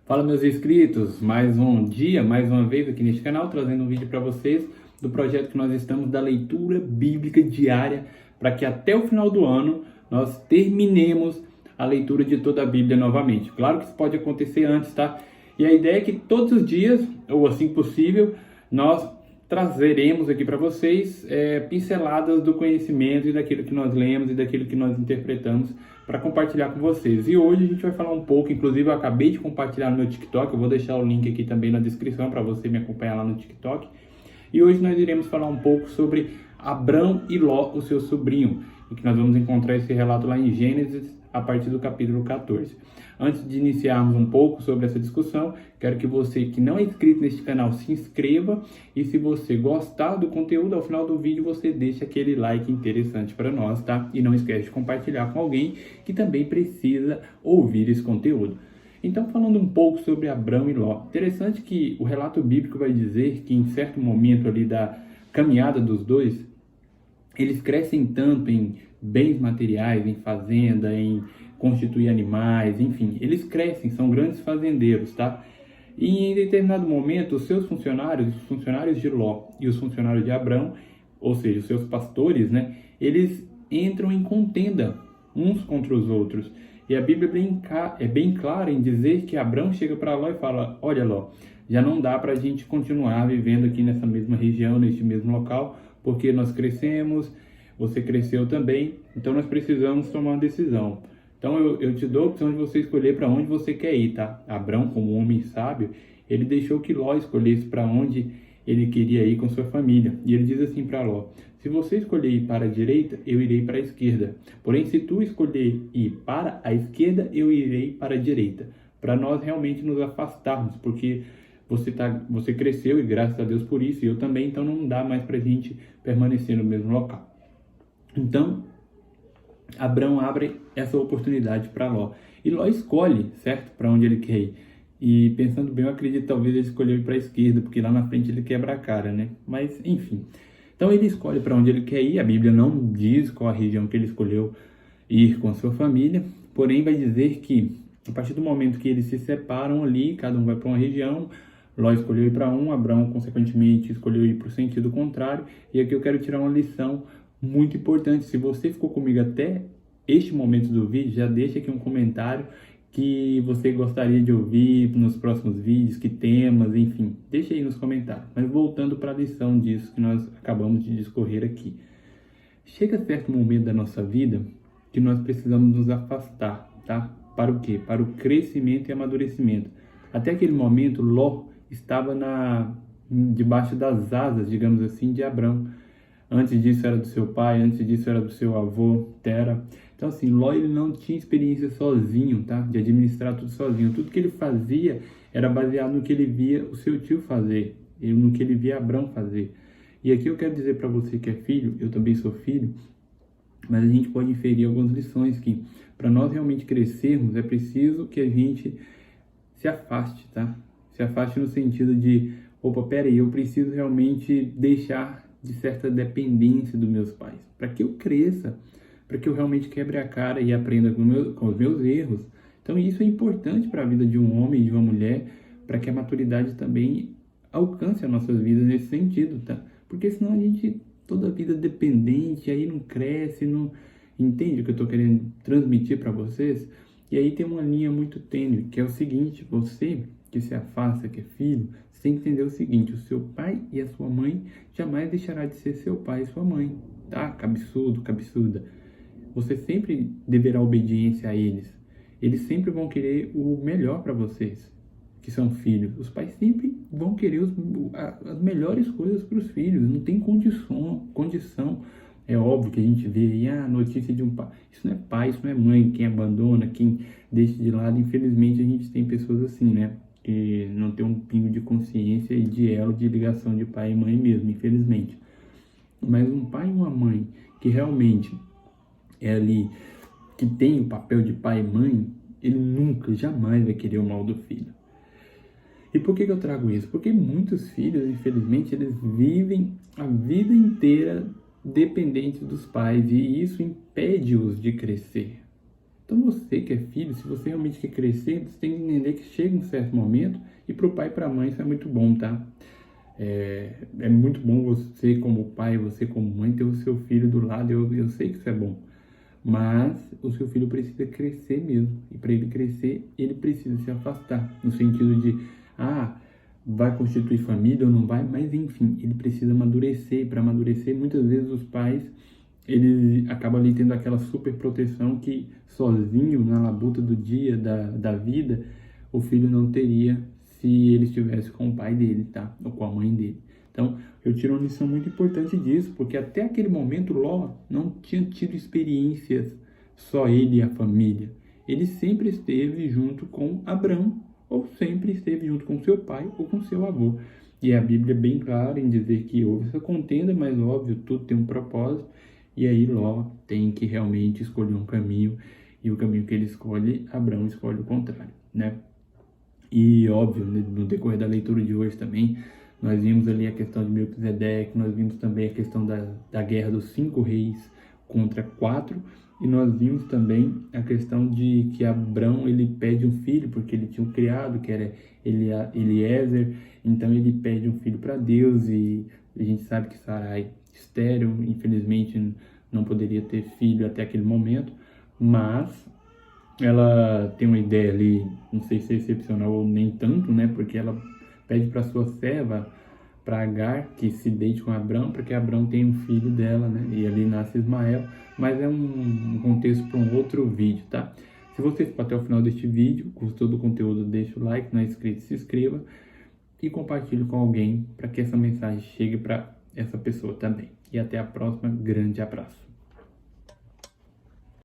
Fala, meus inscritos, mais um dia, mais uma vez aqui neste canal, trazendo um vídeo para vocês do projeto que nós estamos da leitura bíblica diária, para que até o final do ano nós terminemos a leitura de toda a Bíblia novamente. Claro que isso pode acontecer antes, tá? E a ideia é que todos os dias, ou assim possível, nós trazeremos aqui para vocês pinceladas do conhecimento e daquilo que nós lemos e daquilo que nós interpretamos para compartilhar com vocês. E hoje a gente vai falar um pouco, inclusive eu acabei de compartilhar no meu TikTok, eu vou deixar o link aqui também na descrição para você me acompanhar lá no TikTok. E hoje nós iremos falar um pouco sobre Abrão e Ló, o seu sobrinho, e que nós vamos encontrar esse relato lá em Gênesis, a partir do capítulo 14. Antes de iniciarmos um pouco sobre essa discussão, quero que você que não é inscrito neste canal se inscreva, e se você gostar do conteúdo, ao final do vídeo você deixa aquele like interessante para nós, tá? E não esquece de compartilhar com alguém que também precisa ouvir esse conteúdo. Então, falando um pouco sobre Abrão e Ló, interessante que o relato bíblico vai dizer que em certo momento ali da caminhada dos dois, eles crescem tanto em bens materiais, em fazenda, em constituir animais, enfim, eles crescem, são grandes fazendeiros, tá? E em determinado momento, os seus funcionários, os funcionários de Ló e os funcionários de Abrão, ou seja, os seus pastores, né, eles entram em contenda uns contra os outros. E a Bíblia é bem clara em dizer que Abrão chega para Ló e fala: olha, Ló, já não dá para a gente continuar vivendo aqui nessa mesma região, neste mesmo local, porque nós crescemos, você cresceu também, então nós precisamos tomar uma decisão. Então eu te dou a opção de você escolher para onde você quer ir, tá? Abrão, como homem sábio, ele deixou que Ló escolhesse para onde ele queria ir com sua família. E ele diz assim para Ló: se você escolher ir para a direita, eu irei para a esquerda. Porém, se tu escolher ir para a esquerda, eu irei para a direita. Para nós realmente nos afastarmos, porque você cresceu e graças a Deus por isso, e eu também, então não dá mais para a gente permanecer no mesmo local. Então, Abrão abre essa oportunidade para Ló. E Ló escolhe, certo? Para onde ele quer ir. E pensando bem, eu acredito que talvez ele escolheu ir para a esquerda, porque lá na frente ele quebra a cara, né? Mas, enfim. Então ele escolhe para onde ele quer ir. A Bíblia não diz qual a região que ele escolheu ir com a sua família. Porém, vai dizer que, a partir do momento que eles se separam ali, cada um vai para uma região. Ló escolheu ir para um, Abrão, consequentemente, escolheu ir para o sentido contrário. E aqui eu quero tirar uma lição muito importante. Se você ficou comigo até este momento do vídeo, já deixa aqui um comentário que você gostaria de ouvir nos próximos vídeos, que temas, enfim, deixa aí nos comentários. Mas voltando para a lição disso que nós acabamos de discorrer aqui. Chega certo momento da nossa vida que nós precisamos nos afastar, tá? Para o quê? Para o crescimento e amadurecimento. Até aquele momento, Ló estava debaixo das asas, digamos assim, de Abrão. Antes disso era do seu pai, antes disso era do seu avô, Tera. Então assim, Ló ele não tinha experiência sozinho, tá? De administrar tudo sozinho. Tudo que ele fazia era baseado no que ele via o seu tio fazer, e no que ele via Abrão fazer. E aqui eu quero dizer para você que é filho, eu também sou filho, mas a gente pode inferir algumas lições que, para nós realmente crescermos, é preciso que a gente se afaste, tá? Se afaste no sentido de, opa, peraí, eu preciso realmente deixar de certa dependência dos meus pais, para que eu cresça, para que eu realmente quebre a cara e aprenda com os meus erros. Então isso é importante para a vida de um homem e de uma mulher, para que a maturidade também alcance as nossas vidas nesse sentido, tá? Porque senão a gente, toda a vida dependente, aí não cresce, não entende o que eu estou querendo transmitir para vocês. E aí tem uma linha muito tênue, que é o seguinte: você que se afasta, que é filho, você tem que entender o seguinte: o seu pai e a sua mãe jamais deixará de ser seu pai e sua mãe, tá? Cabeçudo, cabeçuda. Você sempre deverá obediência a eles. Eles sempre vão querer o melhor para vocês, que são filhos. Os pais sempre vão querer as melhores coisas para os filhos. Não tem condição. É óbvio que a gente vê aí a notícia de um pai. Isso não é pai, isso não é mãe. Quem abandona, quem deixa de lado. Infelizmente a gente tem pessoas assim, né? Que não tem um pingo de consciência e de elo de ligação de pai e mãe mesmo, infelizmente. Mas um pai e uma mãe que realmente é ali, que tem o papel de pai e mãe, ele nunca, jamais vai querer o mal do filho. E por que eu trago isso? Porque muitos filhos, infelizmente, eles vivem a vida inteira dependentes dos pais, e isso impede-os de crescer. Então você que é filho, se você realmente quer crescer, você tem que entender que chega um certo momento, e para o pai e para a mãe isso é muito bom, tá? É muito bom você como pai, você como mãe, ter o seu filho do lado, eu sei que isso é bom. Mas o seu filho precisa crescer mesmo. E para ele crescer, ele precisa se afastar. No sentido de, vai constituir família ou não vai, mas enfim, ele precisa amadurecer. E para amadurecer, muitas vezes os pais, eles acabam ali tendo aquela super proteção que sozinho, na labuta do dia, da vida, o filho não teria se ele estivesse com o pai dele, tá? Ou com a mãe dele. Então, eu tiro uma lição muito importante disso, porque até aquele momento Ló não tinha tido experiências, só ele e a família. Ele sempre esteve junto com Abrão, ou sempre esteve junto com seu pai ou com seu avô. E a Bíblia é bem clara em dizer que houve essa contenda, mas óbvio, tudo tem um propósito. E aí Ló tem que realmente escolher um caminho, e o caminho que ele escolhe, Abrão escolhe o contrário, né? E óbvio, no decorrer da leitura de hoje também, nós vimos ali a questão de Melquisedeque, nós vimos também a questão da guerra dos 5 reis contra 4, e nós vimos também a questão de que Abrão, ele pede um filho, porque ele tinha um criado, que era Eliezer, então ele pede um filho para Deus, e a gente sabe que Sarai, estéril, infelizmente não poderia ter filho até aquele momento, mas ela tem uma ideia ali, não sei se é excepcional ou nem tanto, né? Porque ela pede para sua serva, para Agar, que se deite com Abrão, para que Abrão tenha um filho dela, né? E ali nasce Ismael, mas é um contexto para um outro vídeo, tá? Se você ficou até o final deste vídeo, gostou do conteúdo, deixa o like, não é inscrito, se inscreva e compartilhe com alguém para que essa mensagem chegue para essa pessoa também. E até a próxima, grande abraço.